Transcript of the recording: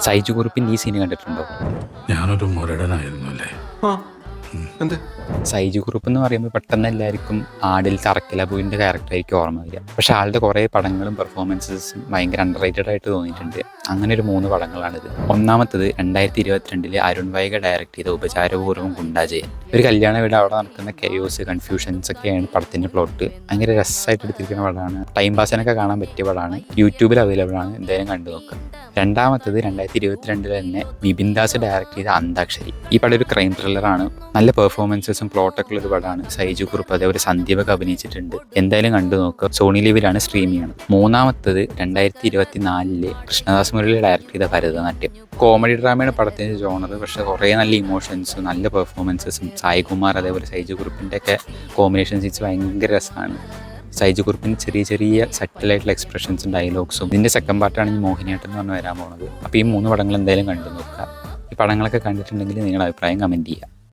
സൈജു കുറുപ്പിൻ്റെ ഈ സീൻ കണ്ടിട്ടുണ്ടോ? ഞാനൊരു മുരടനായിരുന്നു അല്ലേ? എന്ത് സൈജു കുറുപ്പ് എന്ന് പറയുമ്പോൾ പെട്ടെന്ന് എല്ലാവർക്കും ആടിൽ തറക്കിലബുവിൻ്റെ ക്യാരക്ടറായിരിക്കും ഓർമ്മ വരിക. പക്ഷേ ആളുടെ കുറേ പടങ്ങളും പെർഫോമൻസസും ഭയങ്കര അണ്ടർ റേറ്റഡ് ആയിട്ട് തോന്നിയിട്ടുണ്ട്. അങ്ങനെ ഒരു 3 പടങ്ങളാണിത്. ഒന്നാമത്തത് 2022 അരുൺ വൈഗ ഡയറക്റ്റ് ചെയ്ത ഉപചാരപൂർവ്വം ഗുണ്ടാജയൻ. ഒരു കല്യാണ വീട് അവിടെ നടക്കുന്ന കെയോസ് കൺഫ്യൂഷൻസ് ഒക്കെയാണ് പടത്തിൻ്റെ പ്ലോട്ട്. ഭയങ്കര രസമായിട്ട് എടുത്തിരിക്കുന്ന പടമാണ്. ടൈം പാസിനൊക്കെ കാണാൻ പറ്റിയ പടമാണ്. യൂട്യൂബിൽ അവൈലബിൾ ആണ്, എന്തായാലും കണ്ടു നോക്കുക. രണ്ടാമത്തത് 2022 തന്നെ വിപിൻ ദാസ് ഡയറക്റ്റ് ചെയ്ത അന്താക്ഷരി. ഈ പടം ഒരു ക്രൈം ത്രില്ലറാണ്. നല്ല പെർഫോമൻസസും പ്ലോട്ടൊക്കെ ഉള്ളൊരു പടമാണ്. സൈജു കുറുപ്പ് അതേപോലെ സന്ദീപൊക്കെ അഭിനയിച്ചിട്ടുണ്ട്. എന്തായാലും കണ്ടു നോക്കുക. സോണി ലിവിലാണ് സ്ട്രീം ചെയ്യണം. മൂന്നാമത്തത് 2024 കൃഷ്ണദാസ് മുരളി ഡയറക്റ്റ് ചെയ്ത ഭരതനാട്യം. കോമഡി ഡ്രാമയാണ് പടത്തിൻ്റെ ജോണർ. പക്ഷേ കുറേ നല്ല ഇമോഷൻസും നല്ല പെർഫോമൻസസും സായികുമാർ അതേപോലെ സൈജു കുറുപ്പിൻ്റെ ഒക്കെ കോമ്പിനേഷൻ സീൻസ് ഭയങ്കര രസമാണ്. സൈജു കുറുപ്പിന് ചെറിയ ചെറിയ സട്ടിലായിട്ടുള്ള എക്സ്പ്രഷൻസും ഡയലോഗ്സും. ഇതിൻ്റെ സെക്കൻഡ് പാർട്ടാണ് ഈ മോഹിനിയാട്ടം എന്ന് പറഞ്ഞ് വരാൻ പോകുന്നത്. അപ്പോൾ ഈ 3 പടങ്ങൾ എന്തായാലും കണ്ടു നോക്കുക. ഈ പടങ്ങളൊക്കെ കണ്ടിട്ടുണ്ടെങ്കിൽ നിങ്ങളുടെ അഭിപ്രായം കമൻറ്റ് ചെയ്യുക.